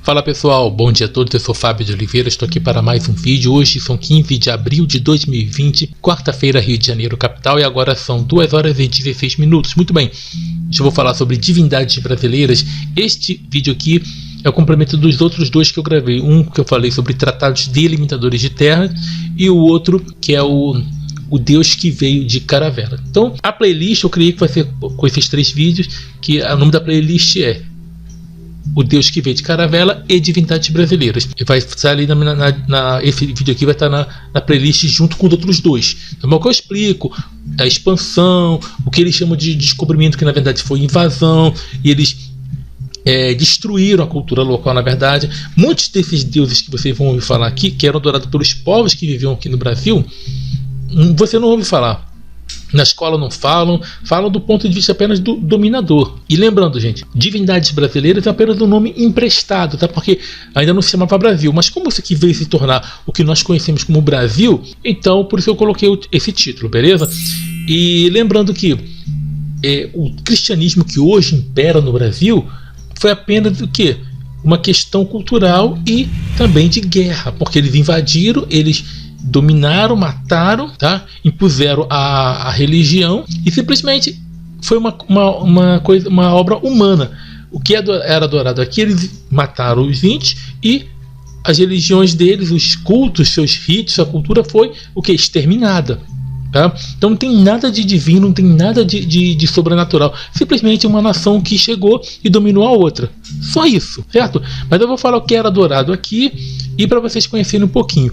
Fala pessoal, bom dia a todos, eu sou Fábio de Oliveira, estou aqui para mais um vídeo. Hoje são 15 de abril de 2020, quarta-feira, Rio de Janeiro, capital, e agora são 2 horas e 16 minutos. Muito bem, hoje eu vou falar sobre divindades brasileiras. Este vídeo aqui é o complemento dos outros dois que eu gravei. Um que eu falei sobre tratados delimitadores de terra e o outro que é o Deus que veio de Caravela. Então a playlist eu criei que vai ser com esses 3 vídeos, que o nome da playlist é O Deus que veio de Caravela e Divindades Brasileiras. E vai estar ali esse vídeo aqui vai estar na playlist junto com os outros dois. Então, que eu explico a expansão, o que eles chamam de descobrimento, que na verdade foi invasão, e eles destruíram a cultura local, na verdade. Muitos desses deuses que vocês vão ouvir falar aqui, que eram adorados pelos povos que viviam aqui no Brasil, você não ouve falar. Na escola não falam do ponto de vista apenas do dominador. E lembrando, gente, divindades brasileiras é apenas um nome emprestado, tá? Porque ainda não se chamava Brasil, mas como isso aqui veio se tornar o que nós conhecemos como Brasil, então por isso eu coloquei esse título, beleza? E lembrando que o cristianismo que hoje impera no Brasil foi apenas o quê? Uma questão cultural e também de guerra, porque eles invadiram, eles dominaram, mataram, tá? Impuseram a religião e simplesmente foi uma obra humana. O que era adorado aqui, eles mataram os índios e as religiões deles, os cultos, seus ritos, a cultura foi o que? Exterminada. Tá? Então não tem nada de divino, não tem nada de sobrenatural. Simplesmente uma nação que chegou e dominou a outra. Só isso, certo? Mas eu vou falar o que era adorado aqui e para vocês conhecerem um pouquinho.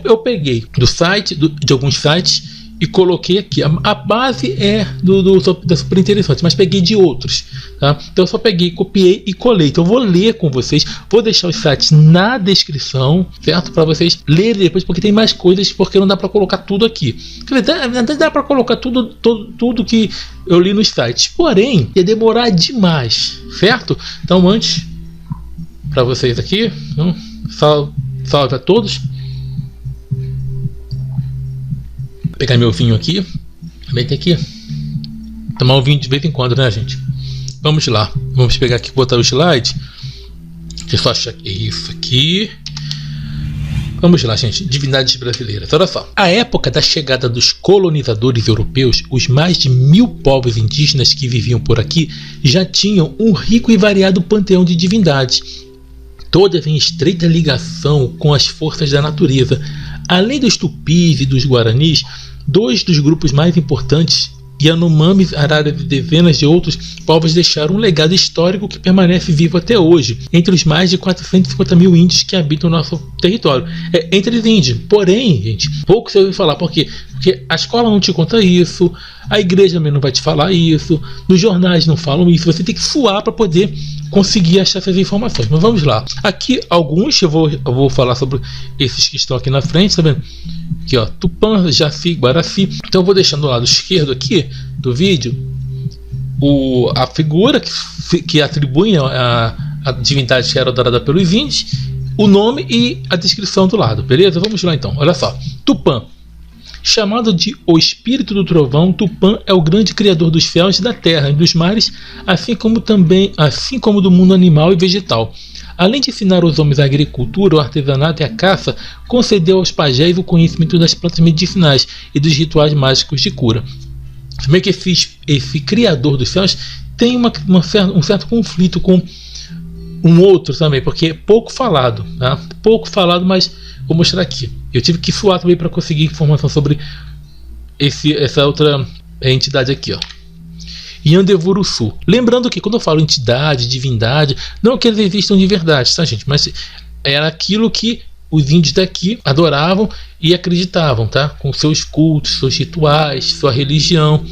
Eu peguei do site, de alguns sites, e coloquei aqui. A base é da Super Interessante, mas peguei de outros. Tá? Então eu só peguei, copiei e colei. Então eu vou ler com vocês. Vou deixar os sites na descrição, certo? Para vocês lerem depois, porque tem mais coisas, porque não dá para colocar tudo aqui. Dá para colocar tudo que eu li nos sites. Porém, ia demorar demais, certo? Então antes, para vocês aqui, salve a todos. Pegar meu vinho aqui. Também tem que tomar um vinho de vez em quando, né, gente? Vamos lá. Vamos pegar aqui, botar o slide. Deixa eu só achar isso aqui. Vamos lá, gente. Divindades brasileiras. Olha só. A época da chegada dos colonizadores europeus, os mais de 1000 povos indígenas que viviam por aqui já tinham um rico e variado panteão de divindades, todas em estreita ligação com as forças da natureza. Além dos tupis e dos guaranis, 2 dos grupos mais importantes, Yanomamis, Araras e dezenas de outros povos deixaram um legado histórico que permanece vivo até hoje, entre os mais de 450 mil índios que habitam o nosso território. Entre os índios. Porém, gente, pouco você ouve falar. Por quê? Porque a escola não te conta isso, a igreja também não vai te falar isso, nos jornais não falam isso, você tem que suar para poder conseguir achar essas informações. Mas vamos lá. Aqui alguns eu vou falar sobre esses que estão aqui na frente, tá vendo? Aqui, ó, Tupã, Jaci, Guaraci. Então eu vou deixando do lado esquerdo aqui do vídeo a figura que atribui a divindade que era adorada pelos índios, o nome e a descrição do lado, beleza? Vamos lá então. Olha só. Tupã, chamado de o espírito do trovão, Tupã é o grande criador dos céus, da terra e dos mares, assim como do mundo animal e vegetal. Além de ensinar os homens a agricultura, o artesanato e a caça, concedeu aos pajés o conhecimento das plantas medicinais e dos rituais mágicos de cura. Também que esse criador dos céus tem um certo conflito com um outro também, porque é pouco falado, tá? Pouco falado, mas vou mostrar aqui. Eu tive que suar também para conseguir informação sobre essa outra entidade aqui, ó. Yandevuru-Sul. Lembrando que quando eu falo entidade, divindade, não que eles existam de verdade, tá, gente? Mas era aquilo que os índios daqui adoravam e acreditavam, tá? Com seus cultos, seus rituais, sua religião.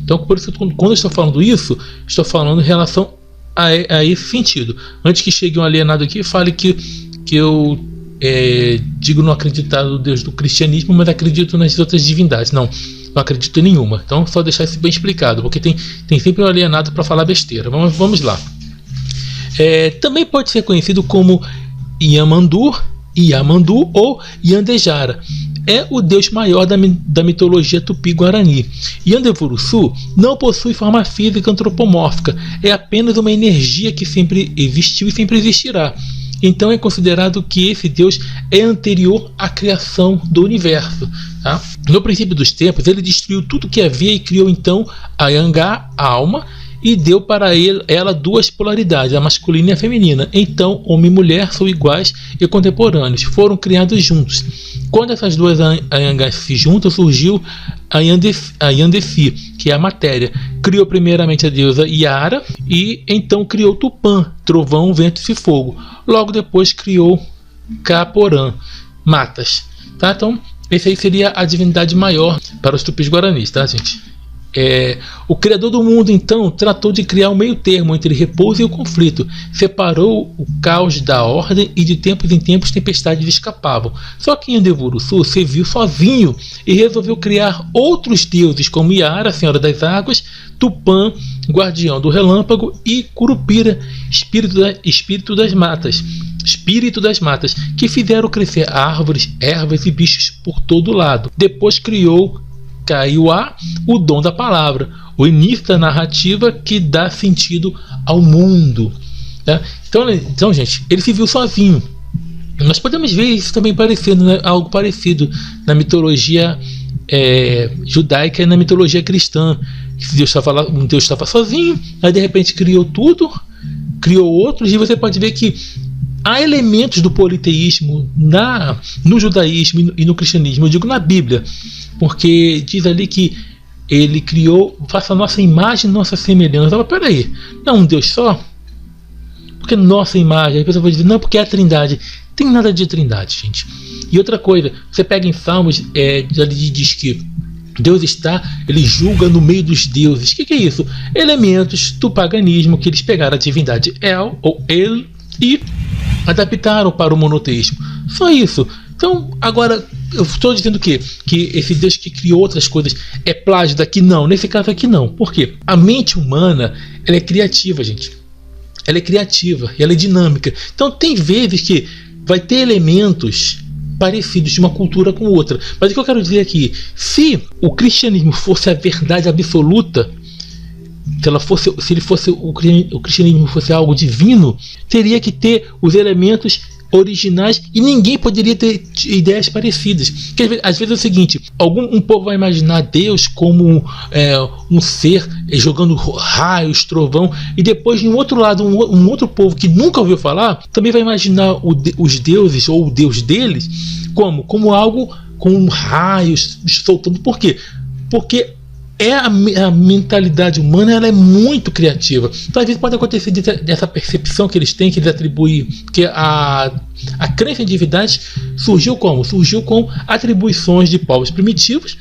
Então, por isso, quando eu estou falando isso, estou falando em relação a esse sentido. Antes que chegue um alienado aqui e fale que eu digo não acreditar no Deus do cristianismo, mas acredito nas outras divindades. Não acredito em nenhuma. Então só deixar isso bem explicado, porque tem sempre um alienado para falar besteira. Vamos lá. Também pode ser conhecido como Yamandu ou Yandejara. É o deus maior da mitologia tupi-guarani. Yandevuru-Sul não possui forma física antropomórfica, é apenas uma energia que sempre existiu e sempre existirá. então é considerado que esse Deus é anterior à criação do universo. Tá? No princípio dos tempos, ele destruiu tudo que havia e criou então a Yangá, a alma, e deu para ela duas polaridades, a masculina e a feminina. Então, homem e mulher são iguais e contemporâneos, foram criados juntos. Quando essas duas Yangás se juntam, surgiu a Yandefi, que é a matéria. Criou primeiramente a deusa Yara e então criou Tupã, trovão, ventos e fogo. Logo depois criou Caporã, matas. Tá? Então, esse aí seria a divindade maior para os tupis-guaranis, tá, gente? O Criador do mundo, então, tratou de criar um meio termo entre repouso e o conflito. Separou o caos da ordem e de tempos em tempos tempestades escapavam. Só que em Endeavour-Sul se viu sozinho e resolveu criar outros deuses como Yara, Senhora das Águas, Tupã, Guardião do Relâmpago, e Curupira, Espírito das Matas, que fizeram crescer árvores, ervas e bichos por todo lado. Depois criou Kaiowá, o dom da palavra, o início da narrativa que dá sentido ao mundo. Tá? Então, gente, ele se viu sozinho. Nós podemos ver isso também parecendo, né, algo parecido na mitologia judaica e na mitologia cristã. Um Deus estava sozinho, aí de repente criou tudo, criou outros, e você pode ver que há elementos do politeísmo no judaísmo e no cristianismo, eu digo na Bíblia, porque diz ali que ele criou, faça a nossa imagem, nossa semelhança. Mas peraí, não é um Deus só? Porque nossa imagem, aí a pessoa vai dizer, não, porque é a Trindade. Tem nada de Trindade, gente. E outra coisa, você pega em Salmos, ali diz que Deus ele julga no meio dos deuses. O que é isso? Elementos do paganismo que eles pegaram a divindade El ou El e adaptaram para o monoteísmo. Só isso. Então, agora, eu estou dizendo que esse Deus que criou outras coisas é plágio daqui? Não, nesse caso aqui não. Por quê? A mente humana, ela é criativa, gente. Ela é criativa e ela é dinâmica. Então, tem vezes que vai ter elementos parecidos de uma cultura com outra. Mas o que eu quero dizer aqui, se o cristianismo fosse a verdade absoluta, se o cristianismo fosse algo divino, teria que ter os elementos originais e ninguém poderia ter ideias parecidas. Porque, às vezes é o seguinte, um povo vai imaginar Deus como um ser jogando raios, trovão, e depois de um outro lado um outro povo que nunca ouviu falar também vai imaginar os deuses ou o Deus deles como algo com raios soltando. Por quê? Porque a mentalidade humana, ela é muito criativa. Então, às vezes pode acontecer dessa percepção que eles têm, que eles atribuem, que a crença em divindades surgiu como? Surgiu com atribuições de povos primitivos,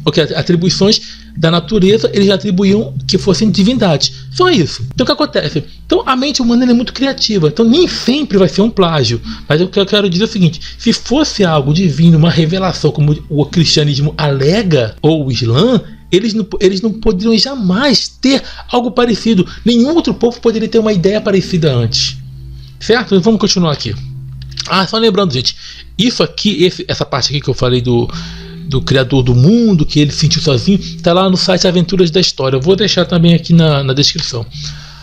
porque atribuições da natureza eles atribuíam que fossem divindades. Só isso. Então o que acontece? Então a mente humana é muito criativa. Então nem sempre vai ser um plágio. Mas o que eu quero dizer é o seguinte: se fosse algo divino, uma revelação como o cristianismo alega, ou o Islã, eles não poderiam jamais ter algo parecido. Nenhum outro povo poderia ter uma ideia parecida antes. Certo? Vamos continuar aqui. Só lembrando, gente, isso aqui, essa parte aqui que eu falei do Criador do mundo, que ele se sentiu sozinho, está lá no site Aventuras da História. Eu vou deixar também aqui na descrição.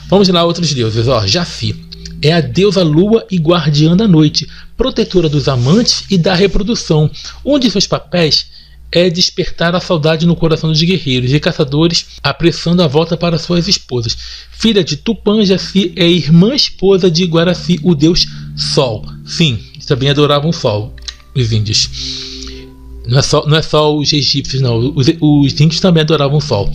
Vamos lá, outros deuses. Jafi é a deusa lua e guardiã da noite, protetora dos amantes e da reprodução. Um de seus papéis é despertar a saudade no coração dos guerreiros e caçadores, apressando a volta para suas esposas. Filha de Tupã, Jafi é irmã esposa de Guarafi, o deus Sol. Sim, também adoravam o Sol, os índios. Não é só os egípcios, não. Os índios também adoravam o Sol.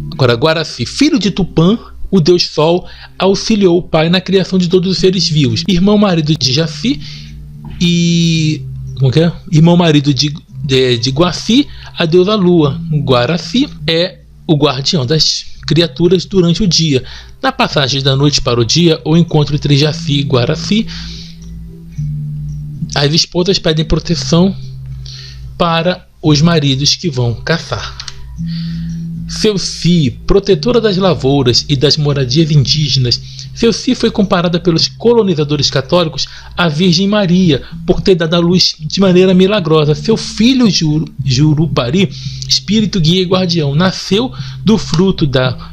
Agora, Guarafi, filho de Tupã, o deus Sol, auxiliou o pai na criação de todos os seres vivos. Irmão marido de Jafi e... Irmão marido de Guafi, a deusa lua. Guarafi é o guardião das criaturas durante o dia. Na passagem da noite para o dia, o encontro entre Jafi e Guarafi, as esposas pedem proteção para os maridos que vão caçar. Seuci, protetora das lavouras e das moradias indígenas, Seuci foi comparada pelos colonizadores católicos à Virgem Maria por ter dado à luz de maneira milagrosa. Seu filho Jurupari, espírito guia e guardião, nasceu do fruto da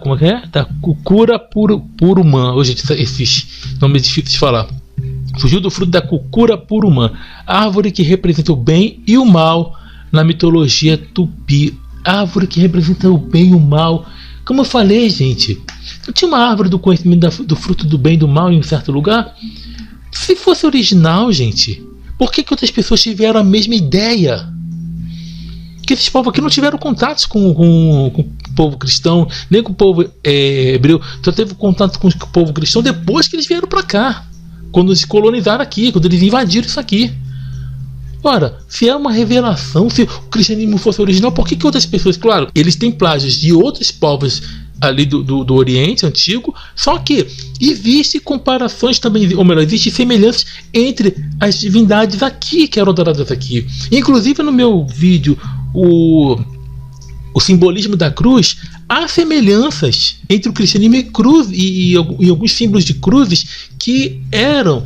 como é? Da Kukura Purumã. Ô, gente, esses nomes difíceis de falar. Fugiu do fruto da Kukura Purumã, árvore que representa o bem e o mal na mitologia tupi. Árvore que representa o bem e o mal. Como eu falei, gente, não tinha uma árvore do conhecimento do fruto do bem e do mal em um certo lugar? Se fosse original, gente, por que outras pessoas tiveram a mesma ideia? Que esses povos aqui não tiveram contatos com o povo cristão, nem com o povo hebreu. Só teve contato com o povo cristão depois que eles vieram para cá, quando eles colonizaram aqui, quando eles invadiram isso aqui. Ora, se é uma revelação, se o cristianismo fosse original, por que outras pessoas? Claro, eles têm plágios de outros povos ali do Oriente Antigo, só que existem comparações também, ou melhor, existem semelhanças entre as divindades aqui, que eram adoradas aqui. Inclusive no meu vídeo, o simbolismo da cruz, há semelhanças entre o cristianismo e cruz, e alguns símbolos de cruzes que eram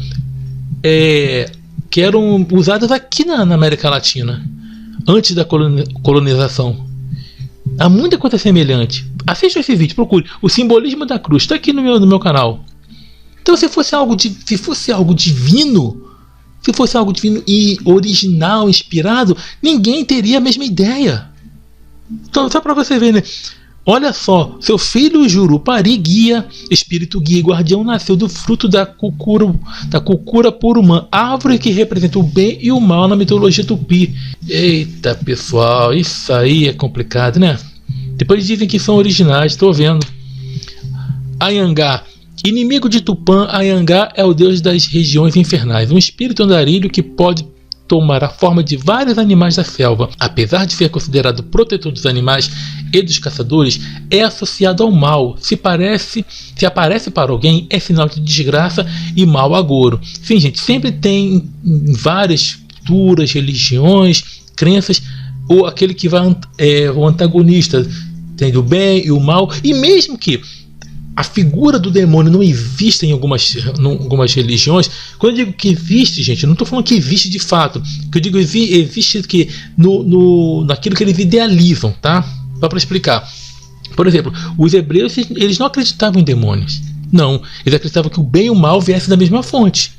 usadas aqui na América Latina, antes da colonização. Há muita coisa semelhante. Assista esse vídeo, procure. O simbolismo da cruz está aqui no meu canal. Então, se fosse algo divino e original, inspirado, ninguém teria a mesma ideia. Então, só para você ver, né? Olha só, seu filho Jurupari, guia, espírito guia e guardião, nasceu do fruto da Kukura Purumã, árvore que representa o bem e o mal na mitologia tupi. Eita, pessoal, isso aí é complicado, né? Depois dizem que são originais, estou vendo. Anhangá, inimigo de Tupã, Anhangá é o deus das regiões infernais, um espírito andarilho que pode tomar a forma de vários animais da selva. Apesar de ser considerado protetor dos animais e dos caçadores, é associado ao mal. Se aparece para alguém, é sinal de desgraça e mau agouro. Sim, gente, sempre tem em várias culturas, religiões, crenças, ou aquele que vai o antagonista, tem o bem e o mal, e mesmo que a figura do demônio não existe em algumas religiões. Quando eu digo que existe, gente, eu não estou falando que existe de fato. Que eu digo existe que naquilo que eles idealizam, tá? Só para explicar. Por exemplo, os hebreus, eles não acreditavam em demônios. Não, eles acreditavam que o bem e o mal viessem da mesma fonte.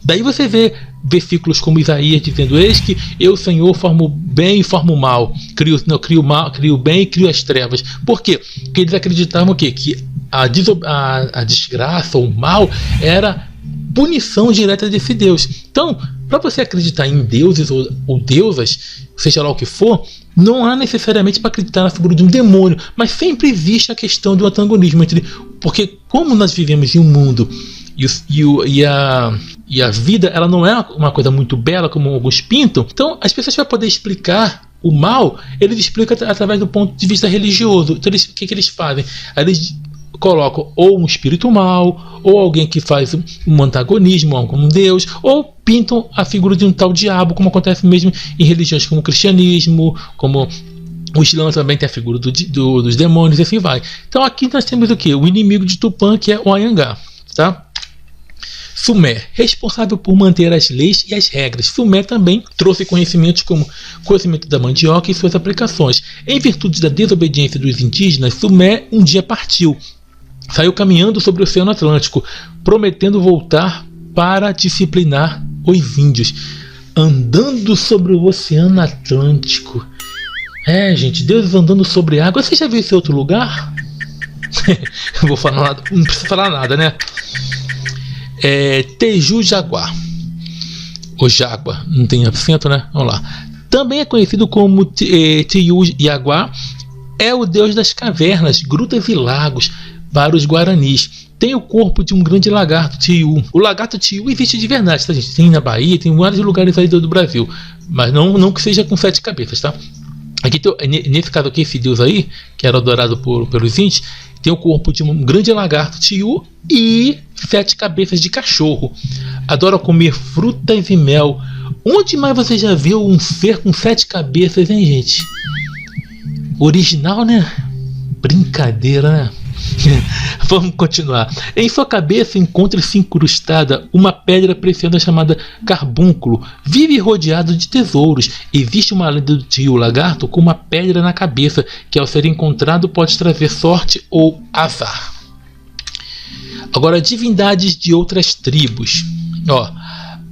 Daí você vê versículos como Isaías dizendo: eis que eu, Senhor, formo o bem e formo o mal, crio o bem e crio as trevas. Por quê? Porque eles acreditavam que a desgraça ou o mal era punição direta desse Deus. Então, para você acreditar em deuses ou deusas, seja lá o que for, não há necessariamente para acreditar na figura de um demônio, mas sempre existe a questão do antagonismo porque como nós vivemos em um mundo e a vida, ela não é uma coisa muito bela como alguns pintam, então as pessoas para poder explicar o mal, eles explicam através do ponto de vista religioso. Então o que eles fazem? Eles colocam ou um espírito mal, ou alguém que faz um antagonismo, algum deus, ou pintam a figura de um tal diabo, como acontece mesmo em religiões como o cristianismo, como o Islã também tem a figura dos demônios, e assim vai. Então aqui nós temos o que? O inimigo de Tupã, que é o Anhangá, tá? Sumer, responsável por manter as leis e as regras. Sumer também trouxe conhecimentos como conhecimento da mandioca e suas aplicações. Em virtude da desobediência dos indígenas, Sumer um dia partiu. Saiu caminhando sobre o Oceano Atlântico, prometendo voltar para disciplinar os índios. Andando sobre o Oceano Atlântico. Gente, Deus andando sobre água. Você já viu esse outro lugar? Não vou falar nada, não precisa falar nada, né? Teju Jaguar, ou Jaguar, não tem acento, né? Vamos lá. Também é conhecido como Teju Jaguar, é o deus das cavernas, grutas e lagos para os guaranis. Tem o corpo de um grande lagarto, Teju. O lagarto Teju existe de verdade, tá, gente? Tem na Bahia, tem em vários lugares aí do Brasil, mas não que seja com 7 cabeças, tá? Aqui nesse caso aqui, esse deus aí, que era adorado pelos índios, tem o corpo de um grande lagarto, Teju, e 7 cabeças de cachorro. Adora comer frutas e mel. Onde mais você já viu um ser com 7 cabeças, hein, gente? Original, né? Brincadeira, né? Vamos continuar. Em sua cabeça encontra-se incrustada uma pedra preciosa chamada carbúnculo. Vive rodeado de tesouros. Existe uma lenda do tio lagarto com uma pedra na cabeça que, ao ser encontrado, pode trazer sorte ou azar. Agora, divindades de outras tribos.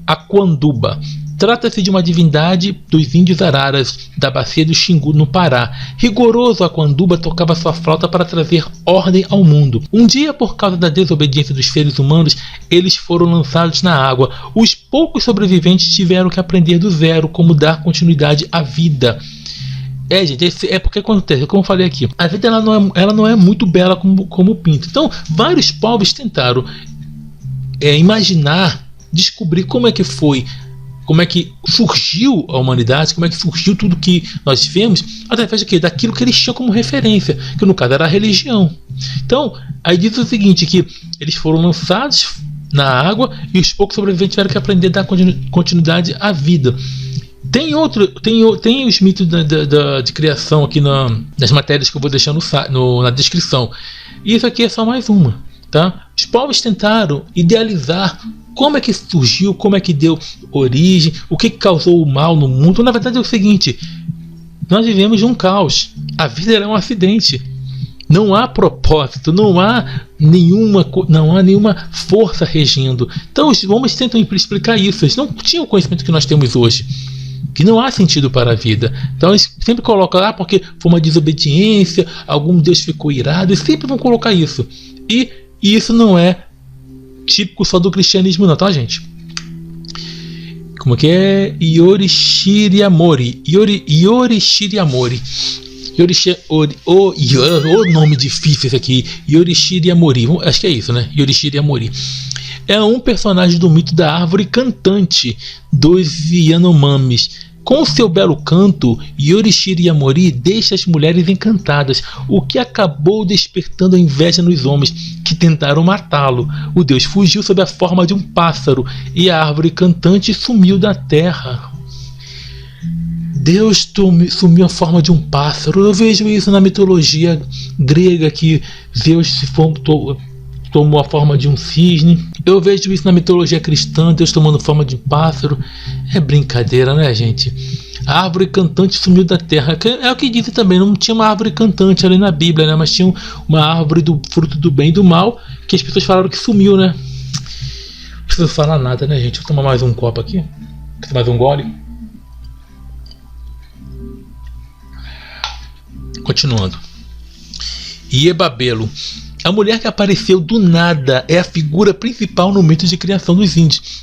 A Quanduba. Trata-se de uma divindade dos índios araras da bacia do Xingu, no Pará. Rigoroso, a Quanduba tocava sua flauta para trazer ordem ao mundo. Um dia, por causa da desobediência dos seres humanos, eles foram lançados na água. Os poucos sobreviventes tiveram que aprender do zero como dar continuidade à vida. Gente, é porque acontece, como eu falei aqui, a vida ela não é muito bela como pinta. Então, vários povos tentaram imaginar, descobrir como é que foi, como é que surgiu a humanidade, como é que surgiu tudo que nós vemos, através de quê? Daquilo que eles tinham como referência, que no caso era a religião. Então, aí diz o seguinte, que eles foram lançados na água e os poucos sobreviventes tiveram que aprender a dar continuidade à vida. Tem os mitos de criação aqui nas matérias que eu vou deixar na descrição. E isso aqui é só mais uma, tá? Os povos tentaram idealizar como é que surgiu, como é que deu origem, o que causou o mal no mundo. Na verdade é o seguinte, nós vivemos de um caos. A vida é um acidente. Não há propósito, não há nenhuma força regendo. Então os homens tentam explicar isso. Eles não tinham o conhecimento que nós temos hoje, que não há sentido para a vida. Então eles sempre colocam porque foi uma desobediência, algum Deus ficou irado, eles sempre vão colocar isso. E isso não é típico só do cristianismo não, tá, gente? Como que é? Yorishiriamori. O nome difícil esse aqui. Yorishiriamori. Acho que é isso, né? Yorishiriamori. É um personagem do mito da árvore cantante dos Yanomamis. Com seu belo canto, Yorishiriamori deixa as mulheres encantadas, o que acabou despertando a inveja nos homens, que tentaram matá-lo. O deus fugiu sob a forma de um pássaro, e a árvore cantante sumiu da terra. Deus sumiu a forma de um pássaro. Eu vejo isso na mitologia grega, que Zeus tomou a forma de um cisne. Eu vejo isso na mitologia cristã, Deus tomando forma de um pássaro. É brincadeira, né, gente? A árvore cantante sumiu da terra. É o que dizem também, não tinha uma árvore cantante ali na Bíblia, né? Mas tinha uma árvore do fruto do bem e do mal, que as pessoas falaram que sumiu, né? Não preciso falar nada, né, gente? Vou tomar mais um copo aqui. Mais um gole. Continuando. Iebabelo. A mulher que apareceu do nada é a figura principal no mito de criação dos índios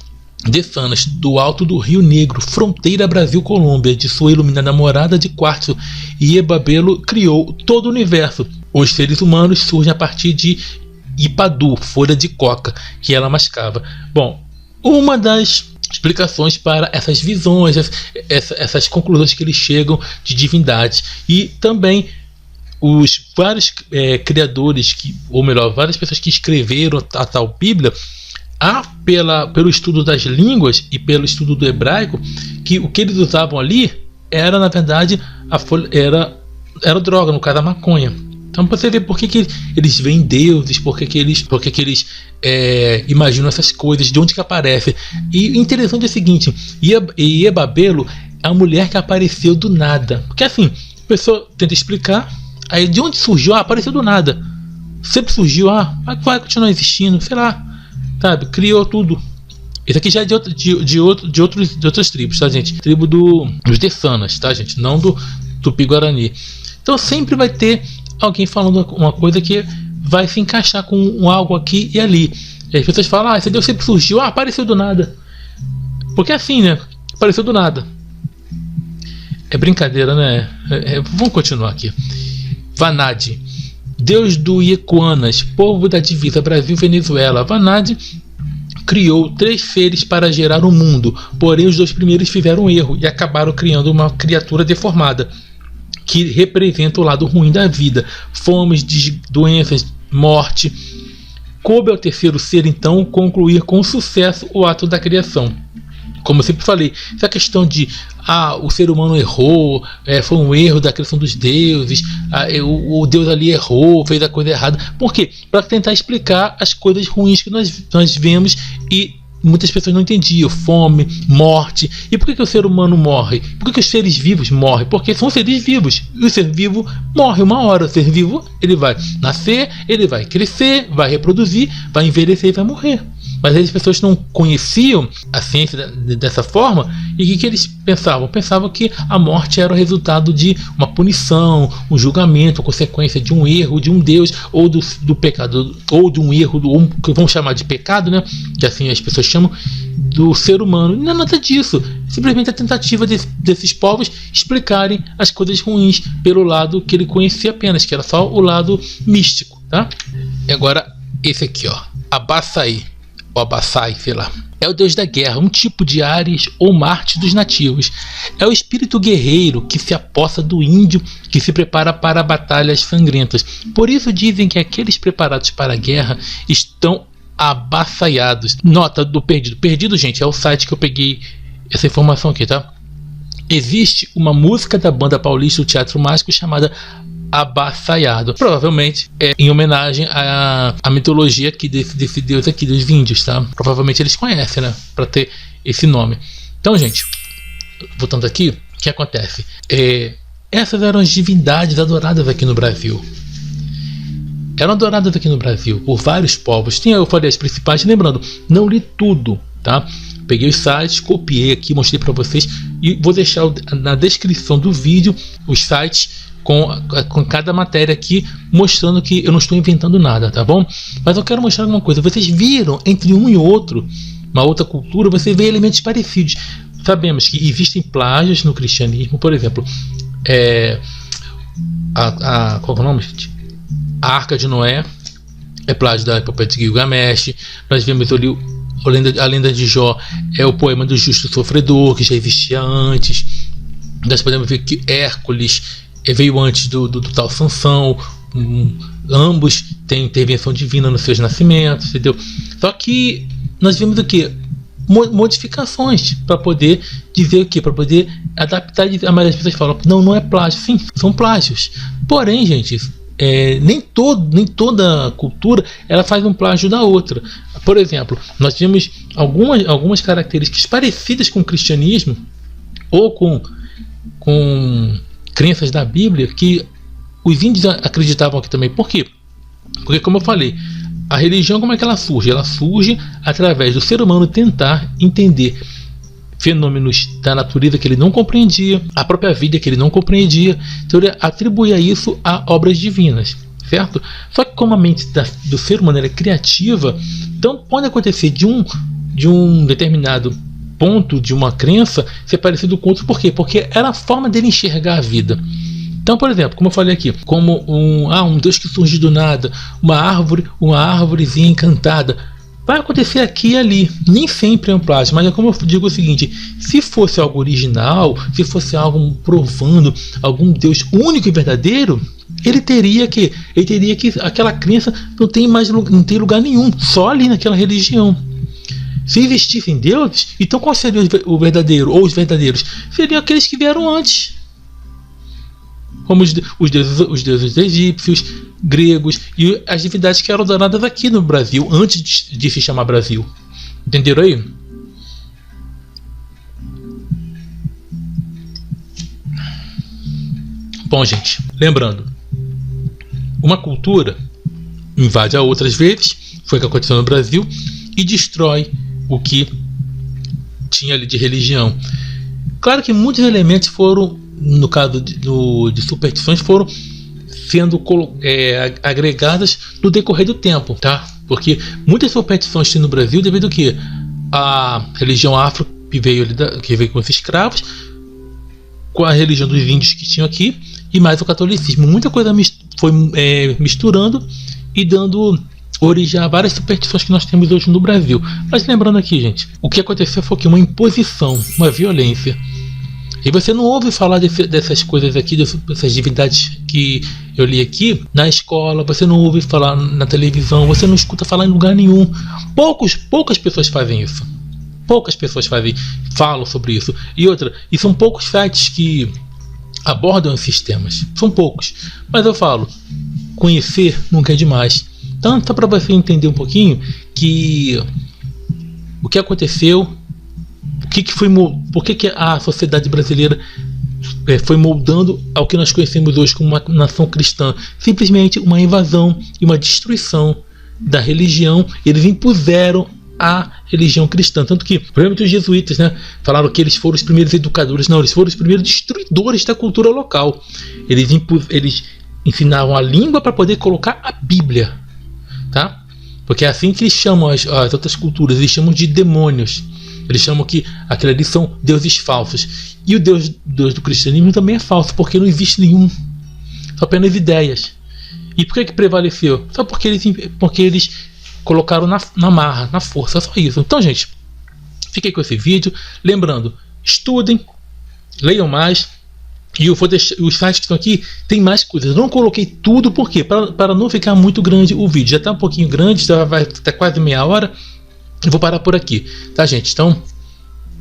de Sanas, do alto do Rio Negro, fronteira Brasil-Colômbia. De sua iluminada morada de quartzo, Iebabelo criou todo o universo. Os seres humanos surgem a partir de Ipadu, folha de coca, que ela mascava. Bom, uma das explicações para essas visões, essas conclusões que eles chegam de divindades. E também os vários criadores, ou melhor, várias pessoas que escreveram a tal Bíblia, pelo estudo das línguas e pelo estudo do hebraico, que o que eles usavam ali era, na verdade, era droga, no caso a maconha. Então você vê por que eles veem deuses, por que eles imaginam essas coisas, de onde que aparece. E interessante é o seguinte, Iebabelo é a mulher que apareceu do nada. Porque assim, a pessoa tenta explicar, aí de onde surgiu? Apareceu do nada. Sempre surgiu, vai continuar existindo, sei lá, sabe? Criou tudo. Isso aqui já é de outras tribos, tá, gente? Tribo dos Dessanas, tá, gente? Não do Tupi-Guarani. Então sempre vai ter alguém falando uma coisa que vai se encaixar com algo aqui e ali. E as pessoas falam, esse Deus sempre surgiu, apareceu do nada. Porque é assim, né? Apareceu do nada. É brincadeira, né? Vamos continuar aqui. Vanad, Deus do Iecuanas, povo da divisa Brasil-Venezuela. Vanad criou 3 seres para gerar o mundo, porém os 2 primeiros fizeram um erro e acabaram criando uma criatura deformada, que representa o lado ruim da vida, fomes, doenças, morte. Coube ao terceiro ser, então, concluir com sucesso o ato da criação. como eu sempre falei, essa questão de o ser humano errou, foi um erro da criação dos deuses, o Deus ali errou, fez a coisa errada. Por quê? Para tentar explicar as coisas ruins que nós vemos e muitas pessoas não entendiam: fome, morte. E por que o ser humano morre? Por que os seres vivos morrem? Porque são seres vivos. E o ser vivo morre uma hora. O ser vivo, ele vai nascer, ele vai crescer, vai reproduzir, vai envelhecer e vai morrer. Mas as pessoas não conheciam a ciência dessa forma. E o que eles pensavam? Pensavam que a morte era o resultado de uma punição, um julgamento, a consequência de um erro de um Deus, ou do pecado, ou de um erro, que vamos chamar de pecado, né? Que assim as pessoas chamam, do ser humano. Não é nada disso. Simplesmente a tentativa desses povos explicarem as coisas ruins pelo lado que ele conhecia apenas, que era só o lado místico, tá? E agora esse aqui, ó, Abaçai, ou Abaçai, sei lá. É o deus da guerra, um tipo de Ares ou Marte dos nativos. É o espírito guerreiro que se apossa do índio que se prepara para batalhas sangrentas. Por isso dizem que aqueles preparados para a guerra estão abaçaiados. Nota do Perdido. Perdido, gente, é o site que eu peguei essa informação aqui, tá? Existe uma música da banda paulista do Teatro Mágico chamada Abaçaiado. Provavelmente é em homenagem à mitologia aqui desse deus aqui, dos índios, tá? Provavelmente eles conhecem, né? Pra ter esse nome. Então, gente, voltando aqui, o que acontece? Essas eram as divindades adoradas aqui no Brasil. Eram adoradas aqui no Brasil por vários povos. Eu falei as principais, lembrando, não li tudo, tá? Peguei os sites, copiei aqui, mostrei para vocês e vou deixar na descrição do vídeo os sites com cada matéria aqui, mostrando que eu não estou inventando nada, tá bom? Mas eu quero mostrar alguma coisa. Vocês viram entre um e outro, uma outra cultura, você vê elementos parecidos. Sabemos que existem plágios no cristianismo, por exemplo, qual é o nome, gente? A Arca de Noé é plágio da epopeia de Gilgamesh. Nós vemos ali a lenda de Jó, é o poema do justo sofredor, que já existia antes. Nós podemos ver que Hércules veio antes do tal Sansão. Ambos têm intervenção divina nos seus nascimentos, entendeu? Só que nós vimos o que? Modificações para poder dizer o que? Para poder adaptar. A maioria das pessoas falam, não é plágio. Sim, são plágios. Porém, gente, nem toda cultura ela faz um plágio da outra. Por exemplo, nós temos algumas características parecidas com o cristianismo ou com crenças da Bíblia que os índios acreditavam aqui também. Por quê? Porque, como eu falei, a religião, como é que ela surge? Ela surge através do ser humano tentar entender fenômenos da natureza que ele não compreendia, a própria vida que ele não compreendia. Então ele atribuía isso a obras divinas, certo? Só que como a mente do ser humano é criativa, então pode acontecer de um determinado ponto de uma crença ser parecido com outro. Por quê? Porque era a forma dele enxergar a vida. Então, por exemplo, como eu falei aqui, como um Deus que surge do nada, uma árvorezinha encantada. Vai acontecer aqui e ali, nem sempre é um plágio, mas é como eu digo o seguinte: se fosse algo original, se fosse algo provando algum Deus único e verdadeiro, ele teria que aquela crença não tem lugar nenhum, só ali naquela religião. Se existissem deuses, então qual seria o verdadeiro ou os verdadeiros? Seriam aqueles que vieram antes, como os deuses egípcios, gregos e as divindades que eram adoradas aqui no Brasil antes de se chamar Brasil. Entenderam aí? Bom, gente, lembrando, uma cultura invade a outra às vezes, foi o que aconteceu no Brasil, e destrói o que tinha ali de religião. Claro que muitos elementos foram, no caso de superstições, foram sendo agregadas no decorrer do tempo, tá? Porque muitas superstições tem no Brasil devido ao que? A religião afro que veio com os escravos, com a religião dos índios que tinham aqui, e mais o catolicismo. Muita coisa foi misturando e dando origem a várias superstições que nós temos hoje no Brasil. Mas lembrando aqui, gente, o que aconteceu foi que uma imposição, uma violência. E você não ouve falar dessas coisas aqui, dessas divindades que eu li aqui na escola, você não ouve falar na televisão, você não escuta falar em lugar nenhum. Poucas pessoas fazem isso. Poucas pessoas falam sobre isso. E outra, e são poucos sites que abordam esses temas. São poucos. Mas eu falo, conhecer nunca é demais. Tanto para você entender um pouquinho que o que aconteceu, por que a sociedade brasileira foi moldando ao que nós conhecemos hoje como uma nação cristã. Simplesmente uma invasão e uma destruição da religião. Eles impuseram a religião cristã, tanto que, por exemplo, os jesuítas, né, falaram que eles foram os primeiros educadores. Não, eles foram os primeiros destruidores da cultura local. Eles ensinavam a língua para poder colocar a Bíblia, tá? Porque é assim que eles chamam as outras culturas, eles chamam de demônios. Eles chamam que aquilo ali são deuses falsos. E o Deus do cristianismo também é falso, porque não existe nenhum, são apenas ideias. E por que prevaleceu? Só porque eles colocaram na marra, na força, só isso. Então, gente, fiquei com esse vídeo. Lembrando, estudem, leiam mais. E eu vou deixar os sites que estão aqui, tem mais coisas. Eu não coloquei tudo, por quê? Para não ficar muito grande o vídeo. Já está um pouquinho grande, já vai até quase meia hora. Eu vou parar por aqui, tá, gente? Então,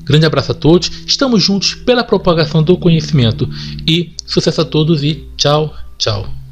grande abraço a todos. Estamos juntos pela propagação do conhecimento. E sucesso a todos e tchau, tchau.